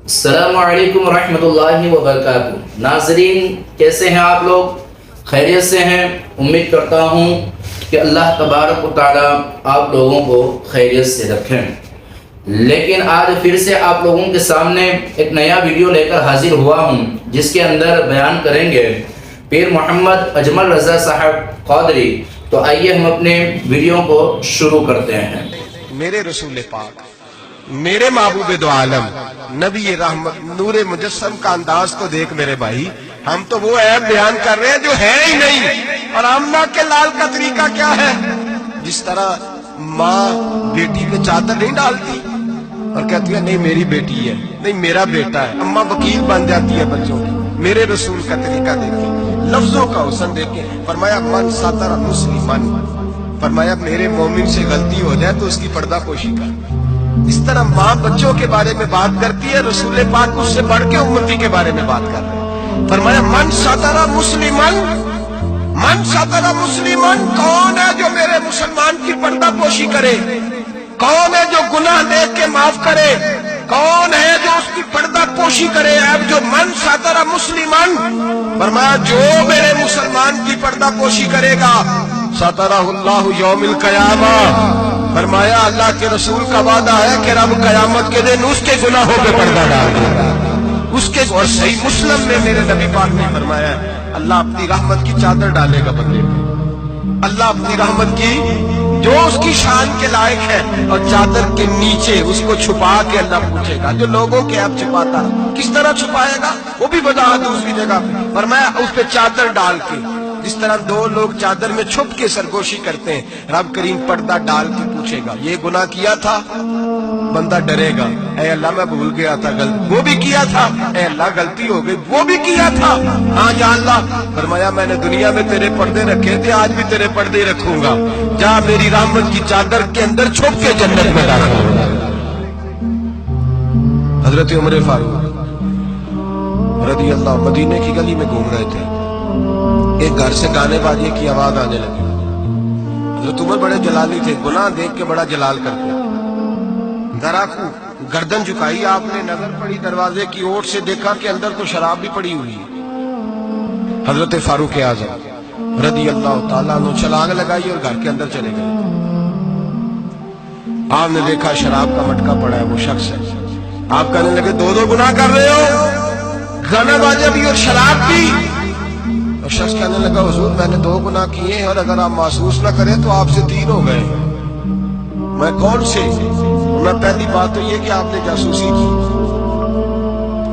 السلام علیکم ورحمۃ اللہ وبرکاتہ۔ ناظرین، کیسے ہیں آپ لوگ؟ خیریت سے ہیں؟ امید کرتا ہوں کہ اللہ تبارک و تعالیٰ آپ لوگوں کو خیریت سے رکھیں۔ لیکن آج پھر سے آپ لوگوں کے سامنے ایک نیا ویڈیو لے کر حاضر ہوا ہوں، جس کے اندر بیان کریں گے پیر محمد اجمل رضا صاحب قادری۔ تو آئیے ہم اپنے ویڈیو کو شروع کرتے ہیں۔ میرے رسول پاک، میرے محبوب دو عالم، نبی رحمت، نور مجسم کا انداز تو دیکھ میرے بھائی۔ ہم تو وہ عیب بیان کر رہے ہیں جو ہے ہی نہیں۔ اور آمنہ کے لال کا طریقہ کیا ہے؟ جس طرح ماں بیٹی پہ چادر نہیں ڈالتی اور کہتی ہے نہیں میری بیٹی ہے، نہیں میرا بیٹا ہے، اماں وکیل بن جاتی ہے بچوں کی۔ میرے رسول کا طریقہ دیکھیں، لفظوں کا حسن دیکھیں۔ فرمایا من ساتر مسلمن، فرمایا میرے مومن سے غلطی ہو جائے تو اس کی پردہ پوشی کر۔ اس طرح ماں بچوں کے بارے میں بات کرتی ہے، رسول پاک اس سے بڑھ کے امتی کے بارے میں بات کر رہے ہیں۔ فرمایا من ساتر مسلمن، من ساتر مسلمن، کون ہے جو میرے مسلمان کی پردہ پوشی کرے؟ کون ہے جو گناہ دیکھ کے معاف کرے؟ کون ہے جو اس کی پردہ پوشی کرے؟ اب جو من ساتر مسلمن، فرمایا جو میرے مسلمان کی پردہ پوشی کرے گا ساترہ اللہ یوم القیامہ، فرمایا اللہ کے رسول کا وعدہ ہے کہ رب قیامت کے دن اس کے گناہوں پہ پردہ ڈال دے گا اس کے۔ اور صحیح مسلم میں میرے نبی پاک نے فرمایا ہے اللہ اپنی رحمت کی چادر ڈالے گا بندے پہ، اللہ اپنی رحمت کی جو اس کی شان کے لائق ہے، اور چادر کے نیچے اس کو چھپا کے اللہ پوچھے گا۔ جو لوگوں کے عیب چھپاتا ہے کس طرح چھپائے گا؟ وہ بھی وضاحت دوسری جگہ پہ فرمایا اس پہ چادر ڈال کے، جس طرح دو لوگ چادر میں چھپ کے سرگوشی کرتے ہیں، رب کریم پردہ ڈال کے پوچھے گا یہ گناہ کیا تھا؟ بندہ ڈرے گا، اے اللہ میں بھول گیا تھا، غلطی وہ بھی کیا تھا، اے اللہ غلطی ہو گئی، وہ بھی کیا تھا، ہاں یا اللہ۔ فرمایا میں نے دنیا میں تیرے پردے رکھے تھے، آج بھی تیرے پردے رکھوں گا، جا میری رحمت کی چادر کے اندر چھپ کے جنت میں داخل ہو جا۔ حضرت عمر فاروق رضی اللہ مدینے کی گلی میں گھوم رہے تھے، ایک گھر سے گانے بازی کی آواز آنے لگی۔ حضرت عمر بڑے جلالی تھے، گناہ دیکھ کے بڑا جلال کرتے، ذرا کو گردن جھکائی، آپ نے نظر پڑی دروازے کی اوٹ سے، دیکھا کہ اندر تو شراب بھی پڑی ہوئی ہے۔ حضرت فاروق اعظم رضی اللہ تعالیٰ عنہ چھلانگ لگائی اور گھر کے اندر چلے گئے۔ آپ نے دیکھا شراب کا مٹکا پڑا ہے، وہ شخص ہے۔ آپ کہنے لگے دو دو گناہ کر رہے ہو، گانا باجا بھی اور شراب بھی۔ اور شخص کہنے لگا حضور میں نے دو گناہ کیے ہیں، اور اگر آپ محسوس نہ کریں تو آپ سے تین ہو گئے۔ میں کون سے؟ میں پہلی بات تو یہ کہ آپ نے جاسوسی کی،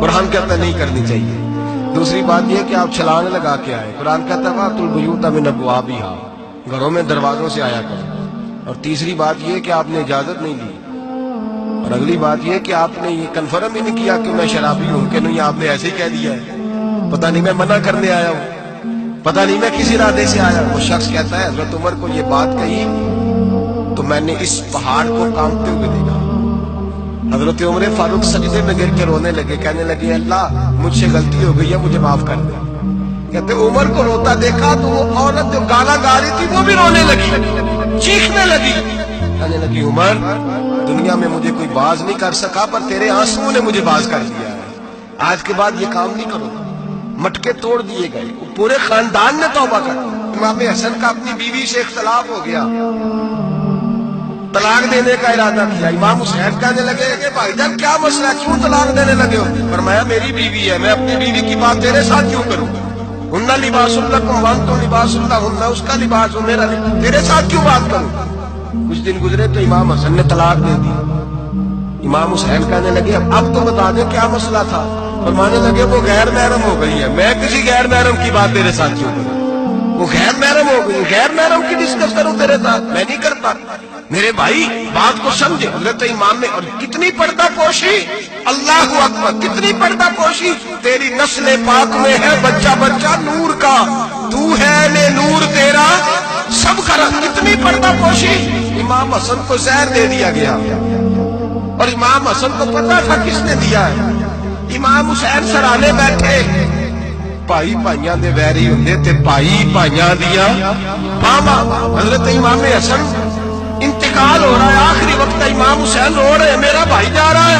قرآن کہتا نہیں کرنی چاہیے۔ دوسری بات یہ کہ آپ چھلانگ لگا کے آئے، قرآن کہتا ہے وَأْتُوا الْبُيُوتَ مِنْ أَبْوَابِهَا، گھروں میں دروازوں سے آیا کریں۔ اور تیسری بات یہ کہ آپ نے اجازت نہیں دی۔ اور اگلی بات یہ کہ آپ نے یہ کنفرم ہی نہیں کیا کہ میں شرابی ہوں کہ نہیں، آپ نے ایسے ہی کہہ دیا ہے پتہ نہیں میں منع کرنے آیا ہوں، پتہ نہیں میں کس ارادے سے آیا ہوں۔ وہ شخص کہتا ہے حضرت عمر کو یہ بات کہی تو میں نے اس پہاڑ کو کانپتے ہوئے دیکھا۔ حضرت عمر فاروق سجدے میں گر کے رونے لگے، کہنے لگے اللہ مجھ سے غلطی ہو گئی ہے، مجھے معاف کر دے۔ کہتے عمر کو روتا دیکھا تو وہ عورت جو گانا گا رہی تھی وہ بھی رونے لگی، چیخنے لگی، کہنے لگی عمر دنیا میں مجھے کوئی باز نہیں کر سکا، پر تیرے آنسوؤں نے مجھے باز کر دیا ہے، آج کے بعد یہ کام نہیں کروں گا۔ مٹکے توڑ دیے گئے، پورے خاندان نے توبہ کر دی۔ امام حسن کا اپنی بیوی سے اختلاف ہو گیا، طلاق دینے کا ارادہ کیا۔ امام حسین کہنے لگے کہ بھائی جان کیا مسئلہ، کیوں طلاق دینے لگے ہو؟ فرمایا میری بیوی ہے، میں اپنی بیوی کی بات تیرے ساتھ کیوں کروں؟ ہن لباس لکم وانتم لباس لہن، اس کا لباس ہو میرا لباس، تیرے ساتھ کیوں بات کروں؟ کچھ دن گزرے تو امام حسن نے طلاق دے دی۔ امام حسین کہنے لگے اب تو بتا دیں کیا مسئلہ تھا؟ فرمانے لگے وہ غیر محرم ہو گئی ہے، میں کسی غیر محرم کی بات تیرے ساتھ کیوں کروں؟ وہ غیر محرم ہو گئی، غیر محرم کی ڈسکس کروں تیرے ساتھ، میں نہیں کرتا۔ میرے بھائی بات کو سمجھے، حضرت امام نے، اور کتنی پردہ پوشی، اللہ اکبر، کتنی پردہ پوشی۔ تیری نسل پاک میں ہے بچہ بچہ نور کا، تو ہے نے نور تیرا سب کا، کتنی پردہ پوشی۔ امام حسن کو زہر دے دیا گیا، اور امام حسن کو پتا تھا کس نے دیا ہے۔ امام حسین سرانے بیٹھے، بھائی بھائیاں دے ویری ہوندے تے بھائی بھائیاں دیاں باواں۔ حضرت امام حسن انتقال ہو رہا ہے، آخری وقت امام حسین رو رہے ہیں، میرا بھائی جا رہا ہے،